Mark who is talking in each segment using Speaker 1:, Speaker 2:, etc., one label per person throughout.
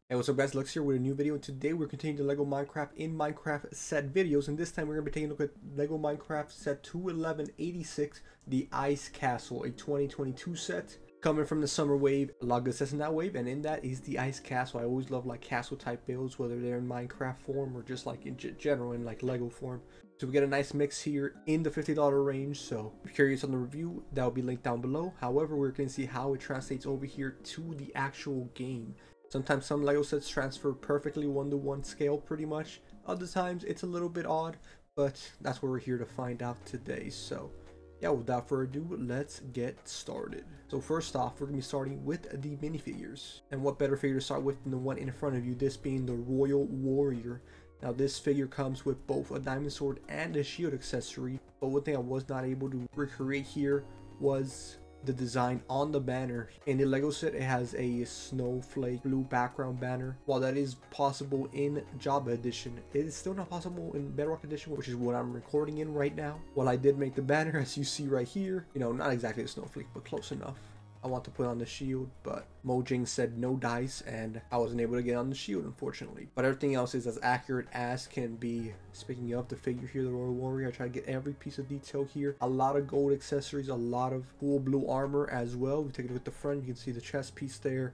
Speaker 1: Hey, what's up guys, Lux here with a new video, and today we're continuing the LEGO Minecraft in Minecraft set videos, and this time we're going to be taking a look at LEGO Minecraft set 21186, the Ice Castle, a 2022 set. Coming from the summer wave, a lot of good sets in that wave, and in that is the Ice Castle. I always love like castle type builds, whether they're in Minecraft form or just like in general in like LEGO form. So we get a nice mix here in the $50 range, so if you're curious on the review, that will be linked down below. However, we're going to see how it translates over here to the actual game. Sometimes some LEGO sets transfer perfectly 1-to-1 scale pretty much. Other times it's a little bit odd, but that's what we're here to find out today. So yeah, without further ado, let's get started. So first off, we're going to be starting with the minifigures. And what better figure to start with than the one in front of you, this being the Royal Warrior. Now this figure comes with both a diamond sword and a shield accessory, but one thing I was not able to recreate here was the design on the banner. In the LEGO set, it has a snowflake blue background banner. While that is possible in Java edition, it is still not possible in Bedrock edition, which is what I'm recording in right now. While I did make the banner, as you see right here, you know, not exactly a snowflake, but close enough. I want to put on the shield, but Mojang said no dice, and I wasn't able to get on the shield, unfortunately. But everything else is as accurate as can be. Speaking of the figure here, the Royal Warrior, I try to get every piece of detail here. A lot of gold accessories, a lot of cool blue armor as well. We take a look at the front, you can see the chest piece there,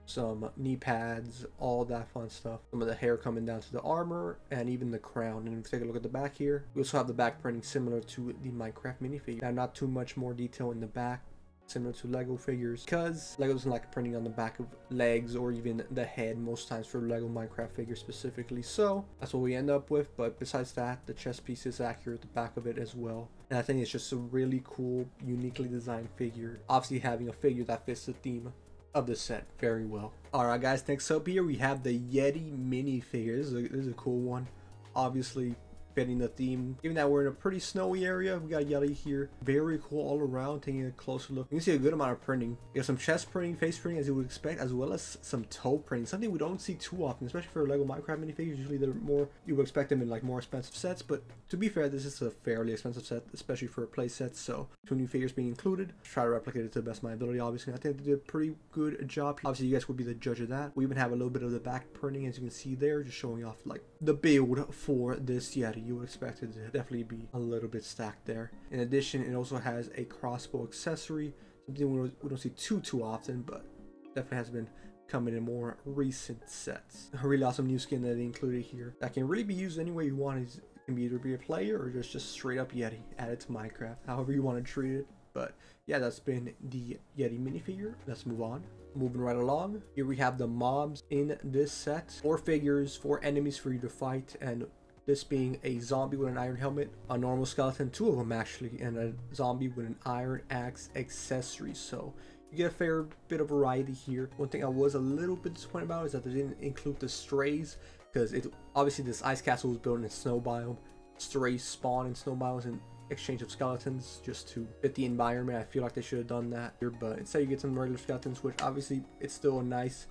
Speaker 1: some knee pads, all that fun stuff. Some of the hair coming down to the armor, and even the crown. And if we take a look at the back here, we also have the back printing similar to the Minecraft minifigure. Now, not too much more detail in the back, similar to LEGO figures, because LEGO doesn't like printing on the back of legs or even the head most times for LEGO Minecraft figures specifically. So that's what we end up with. But besides that, the chest piece is accurate, the back of it as well. And I think it's just a really cool, uniquely designed figure. Obviously having a figure that fits the theme of the set very well. Alright guys, next up here we have the Yeti minifigure. This is a cool one. Obviously fitting the theme. Given that we're in a pretty snowy area, we got Yeti here. Very cool all around. Taking a closer look, you can see a good amount of printing. You got some chest printing, face printing as you would expect, as well as some toe printing, something we don't see too often, especially for LEGO Minecraft minifigures. Usually they're more, you would expect them in like more expensive sets, but to be fair, this is a fairly expensive set, especially for a play set. So 2 new figures being included. Try to replicate it to the best of my ability. Obviously I think they did a pretty good job. Obviously you guys would be the judge of that. We even have a little bit of the back printing, as you can see there, just showing off like the build for this Yeti. You would expect it to definitely be a little bit stacked there. In addition, it also has a crossbow accessory, something we don't see too often, but definitely has been coming in more recent sets. A really awesome new skin that they included here that can really be used any way you want. It can be either be a player or just straight up Yeti added to Minecraft, however you want to treat it. But yeah, that's been the Yeti minifigure. Let's move on. Moving right along, here we have the mobs in this set. 4 figures, 4 enemies for you to fight, and this being a zombie with an iron helmet, a normal skeleton, 2 of them actually, and a zombie with an iron axe accessory. So you get a fair bit of variety here. One thing I was a little bit disappointed about is that they didn't include the strays, because it obviously this ice castle was built in a snow biome. Strays spawn in snow biomes in exchange of skeletons just to fit the environment. I feel like they should have done that here, but instead you get some regular skeletons, which obviously it's still a nice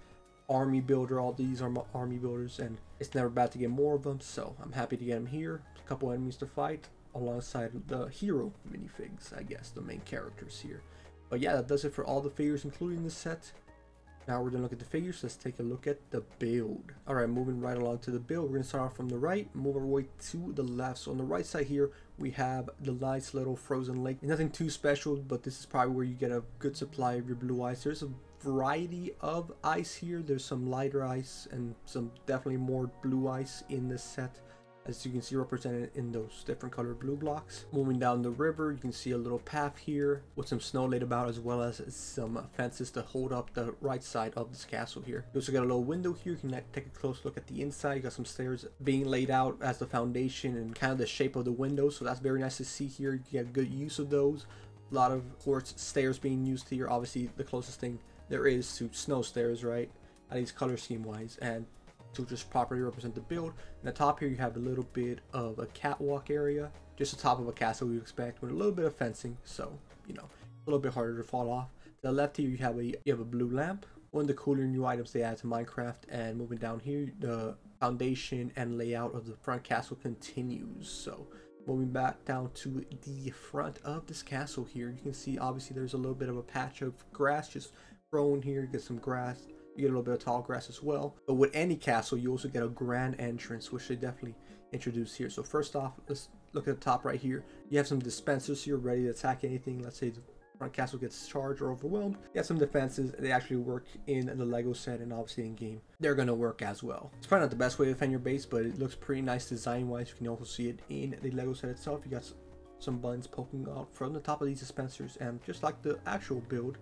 Speaker 1: army builder. All these are army builders, and it's never bad to get more of them, so I'm happy to get them here. A couple enemies to fight alongside the hero minifigs, I guess the main characters here. But yeah, that does it for all the figures including the set. Now we're gonna look at the figures. Let's take a look at the build. All right, moving right along to the build, we're gonna start off from the right, move our way to the left. So on the right side here we have the nice little frozen lake. Nothing too special, but this is probably where you get a good supply of your blue ice. There's a variety of ice here. There's some lighter ice and some definitely more blue ice in this set, as you can see represented in those different colored blue blocks. Moving down the river, you can see a little path here with some snow laid about, as well as some fences to hold up the right side of this castle here. You also got a little window here. You can take a close look at the inside. You got some stairs being laid out as the foundation and kind of the shape of the window, so that's very nice to see here. You get good use of those. A lot of course stairs being used here. Obviously the closest thing there is to snow stairs, right, at least color scheme wise, and to just properly represent the build. And the top here you have a little bit of a catwalk area, just the top of a castle you'd expect, with a little bit of fencing, so you know, a little bit harder to fall off. To the left here you have a blue lamp, one of the cooler new items they add to Minecraft. And moving down here, the foundation and layout of the front castle continues. So moving back down to the front of this castle here, you can see obviously there's a little bit of a patch of grass just growing here. You get some grass You get a little bit of tall grass as well. But with any castle, you also get a grand entrance, which they definitely introduced here. So first off, let's look at the top right here. You have some dispensers here ready to attack anything. Let's say the front castle gets charged or overwhelmed. You have some defenses. They actually work in the Lego set, and obviously in game they're going to work as well. It's probably not the best way to defend your base, but it looks pretty nice design wise. You can also see it in the Lego set itself. You got some buttons poking out from the top of these dispensers, and just like the actual build,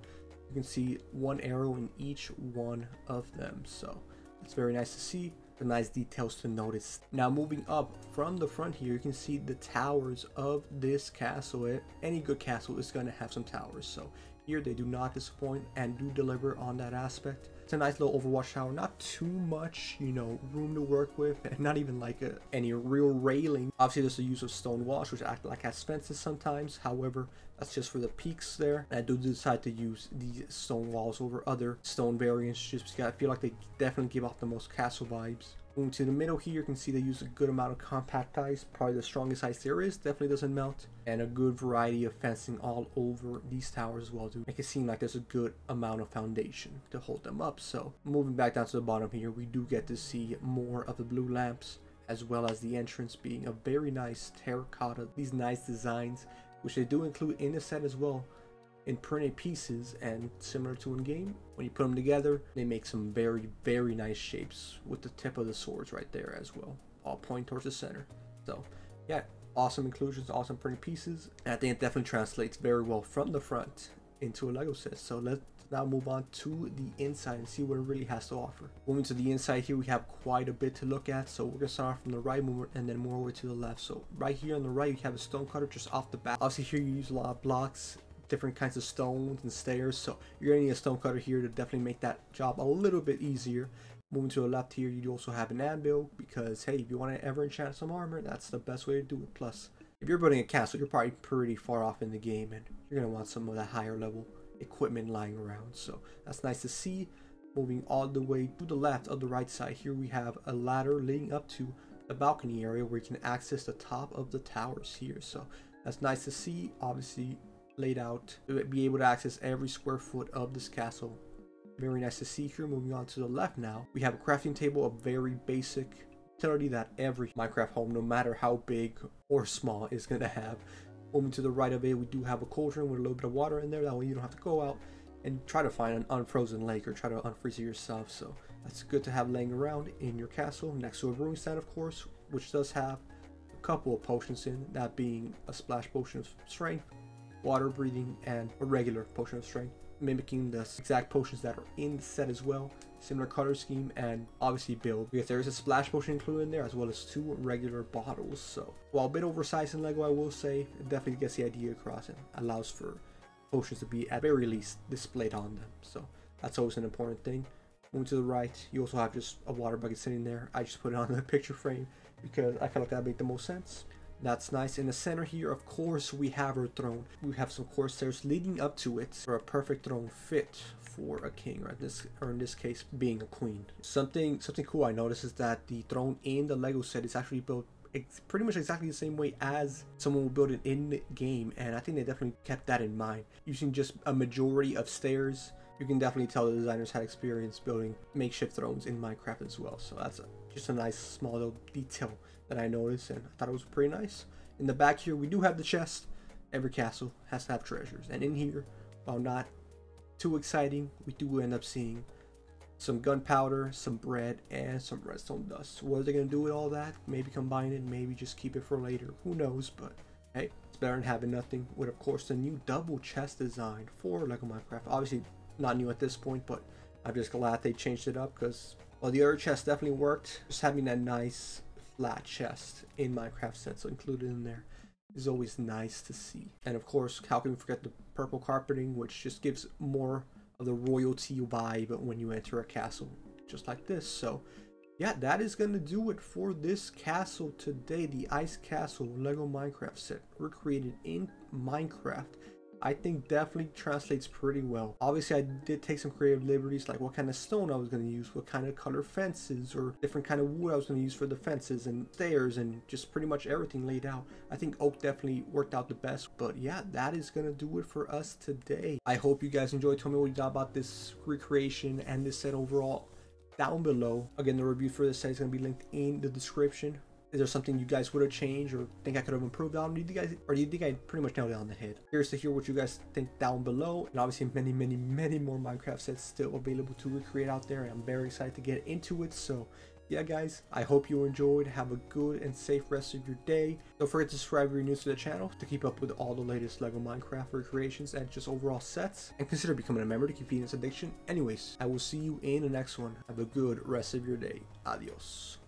Speaker 1: you can see one arrow in each one of them. So it's very nice to see. The nice details to notice. Now moving up from the front here, you can see the towers of this castle. Any good castle is going to have some towers, so here they do not disappoint and do deliver on that aspect. It's a nice little Overwatch tower, not too much, you know, room to work with, and not even like any real railing. Obviously there's the use of stone walls, which act like as fences sometimes. However, that's just for the peaks there. And I do decide to use these stone walls over other stone variants, just because I feel like they definitely give off the most castle vibes. Moving to the middle here, you can see they use a good amount of compact ice, probably the strongest ice there is, definitely doesn't melt, and a good variety of fencing all over these towers as well to make it seem like there's a good amount of foundation to hold them up. So moving back down to the bottom here, we do get to see more of the blue lamps, as well as the entrance being a very nice terracotta, these nice designs, which they do include in the set as well, in printed pieces, and similar to in game, when you put them together, they make some very nice shapes with the tip of the swords right there as well, all pointing towards the center. So yeah, awesome inclusions, awesome printed pieces, and I think it definitely translates very well from the front into a Lego set. So let's now move on to the inside and see what it really has to offer. Moving to the inside here, we have quite a bit to look at, so we're gonna start off from the right and then more over to the left. So right here on the right, you have a stone cutter just off the bat. Obviously here you use a lot of blocks, different kinds of stones and stairs, so you're gonna need a stone cutter here to definitely make that job a little bit easier. Moving to the left here, you also have an anvil, because hey, if you want to ever enchant some armor, that's the best way to do it. Plus, if you're building a castle, you're probably pretty far off in the game, and you're gonna want some of that higher level equipment lying around, so that's nice to see. Moving all the way to the left of the right side here, we have a ladder leading up to the balcony area where you can access the top of the towers here, so that's nice to see. Obviously laid out to be able to access every square foot of this castle. Very nice to see here. Moving on to the left now, we have a crafting table, a very basic utility that every Minecraft home, no matter how big or small, is going to have. Moving to the right of it, we do have a cauldron with a little bit of water in there, that way you don't have to go out and try to find an unfrozen lake or try to unfreeze it yourself. So that's good to have laying around in your castle, next to a brewing stand, of course, which does have a couple of potions in, that being a splash potion of strength, water breathing, and a regular potion of strength, mimicking the exact potions that are in the set as well. Similar color scheme and obviously build, because there is a splash potion included in there, as well as 2 regular bottles. So while a bit oversized in Lego, I will say it definitely gets the idea across and allows for potions to be at very least displayed on them, so that's always an important thing. Moving to the right, you also have just a water bucket sitting there. I just put it on the picture frame because I felt like that made the most sense. That's nice. In the center here, of course, we have our throne. We have some core stairs leading up to it for a perfect throne fit for a king, or in this case being a queen. Something cool I noticed is that the throne in the Lego set is actually built pretty much exactly the same way as someone will build it in the game, and I think they definitely kept that in mind. Using just a majority of stairs, you can definitely tell the designers had experience building makeshift thrones in Minecraft as well. So that's just a nice small little detail that I noticed, and I thought it was pretty nice. In the back here, we do have the chest. Every castle has to have treasures, and in here, while not too exciting, we do end up seeing some gunpowder, some bread, and some redstone dust. What are they going to do with all that? Maybe combine it, maybe just keep it for later. Who knows? But hey, it's better than having nothing. With, of course, the new double chest design for Lego Minecraft. Obviously, not new at this point, but I'm just glad they changed it up, because while the other chest definitely worked, just having that nice flat chest in Minecraft set, so included in there, is always nice to see. And of course, how can we forget the purple carpeting, which just gives more of the royalty vibe when you enter a castle just like this. So yeah, that is gonna do it for this castle today, the Ice Castle Lego Minecraft set recreated in Minecraft. I think definitely translates pretty well. Obviously, I did take some creative liberties, like what kind of stone I was going to use, what kind of color fences, or different kind of wood I was going to use for the fences and stairs, and just pretty much everything laid out. I think oak definitely worked out the best. But yeah, that is going to do it for us today. I hope you guys enjoyed. Tell me what you thought about this recreation and this set overall down below. Again, the review for this set is going to be linked in the description. Is there something you guys would have changed or think I could have improved on? Do you think I pretty much nailed it on the head? Curious to hear what you guys think down below. And obviously many more Minecraft sets still available to recreate out there. I'm very excited to get into it. So yeah, guys, I hope you enjoyed. Have a good and safe rest of your day. Don't forget to subscribe if you're new to the channel to keep up with all the latest LEGO Minecraft recreations and just overall sets. And consider becoming a member to keep feeding this addiction. Anyways, I will see you in the next one. Have a good rest of your day. Adios.